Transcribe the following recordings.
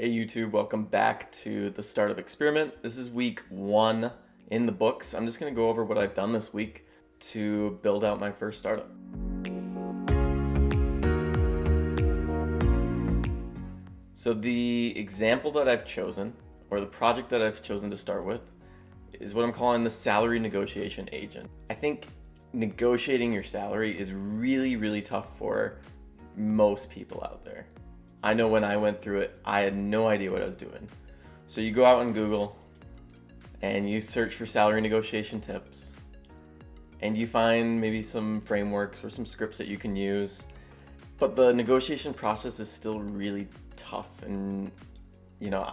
Hey YouTube, welcome back to the Startup Experiment. This is week 1 in the books. I'm just going to go over what I've done this week to build out my first startup. So the example that I've chosen, or the project that I've chosen to start with, is what I'm calling the salary negotiation agent. I think negotiating your salary is really tough for most people out there. I know when I went through it, I had no idea what I was doing. So you go out on Google and you search for salary negotiation tips, and you find maybe some frameworks or some scripts that you can use. But the negotiation process is still really tough. And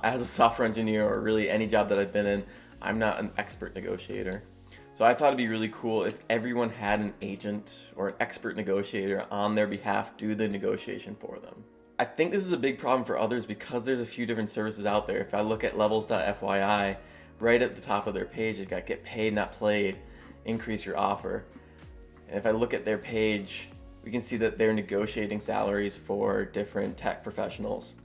as a software engineer, or really any job that I've been in, I'm not an expert negotiator. So I thought it'd be really cool if everyone had an agent or an expert negotiator on their behalf do the negotiation for them. I think this is a big problem for others because there's a few different services out there. If I look at levels.fyi, right at the top of their page, they've got get paid, not played, increase your offer. And if I look at their page, we can see that they're negotiating salaries for different tech professionals.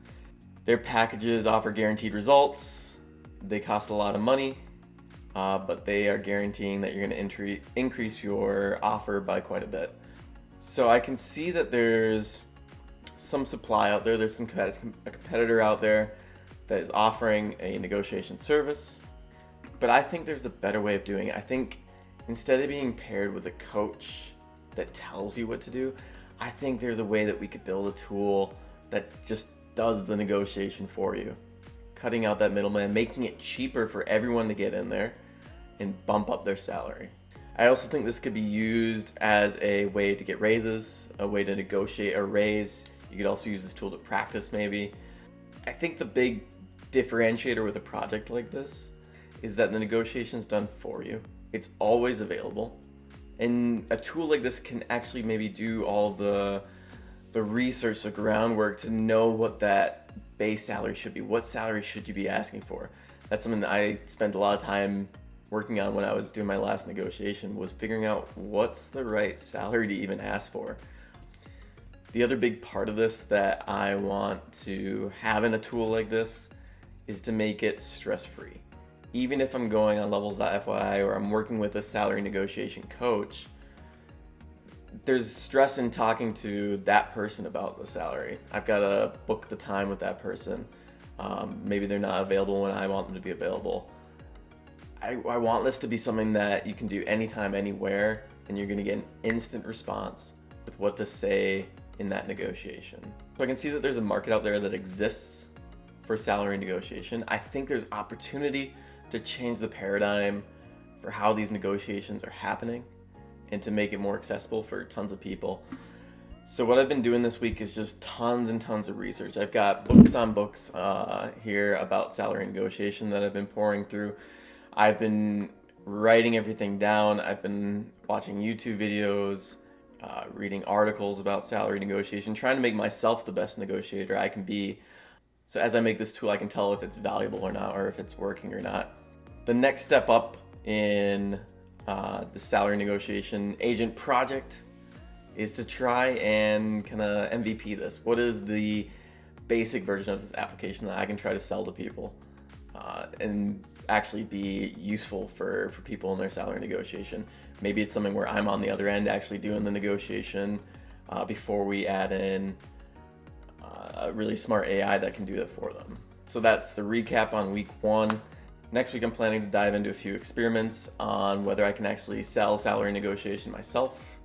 Their packages offer guaranteed results. They cost a lot of money, but they are guaranteeing that you're going to increase your offer by quite a bit. So I can see that there's some supply out there. There's a competitor out there that is offering a negotiation service, but I think there's a better way of doing it. I think instead of being paired with a coach that tells you what to do, I think there's a way that we could build a tool that just does the negotiation for you, cutting out that middleman, making it cheaper for everyone to get in there and bump up their salary. I also think this could be used as a way to get raises, a way to negotiate a raise. You could also use this tool to practice maybe. I think the big differentiator with a project like this is that the negotiation is done for you. It's always available. And a tool like this can actually maybe do all the research, the groundwork to know what that base salary should be. What salary should you be asking for? That's something that I spent a lot of time working on when I was doing my last negotiation, was figuring out what's the right salary to even ask for. The other big part of this that I want to have in a tool like this is to make it stress-free. Even if I'm going on levels.fyi or I'm working with a salary negotiation coach, there's stress in talking to that person about the salary. I've got to book the time with that person. Maybe they're not available when I want them to be available. I want this to be something that you can do anytime, anywhere, and you're going to get an instant response with what to say in that negotiation. So I can see that there's a market out there that exists for salary negotiation. I think there's opportunity to change the paradigm for how these negotiations are happening and to make it more accessible for tons of people. So what I've been doing this week is just tons and tons of research. I've got books on books here about salary negotiation that I've been pouring through. I've been writing everything down. I've been watching YouTube videos, reading articles about salary negotiation, trying to make myself the best negotiator I can be. So as I make this tool, I can tell if it's valuable or not, or if it's working or not. The next step up in the salary negotiation agent project is to try and kind of MVP this. What is the basic version of this application that I can try to sell to people and actually be useful for people in their salary negotiation? Maybe it's something where I'm on the other end actually doing the negotiation before we add in a really smart AI that can do that for them. So that's the recap on week 1. Next week I'm planning to dive into a few experiments on whether I can actually sell salary negotiation myself,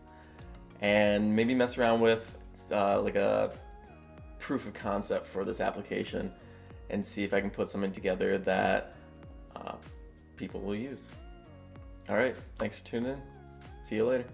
and maybe mess around with like a proof of concept for this application and see if I can put something together that people will use. All right, thanks for tuning in. See you later.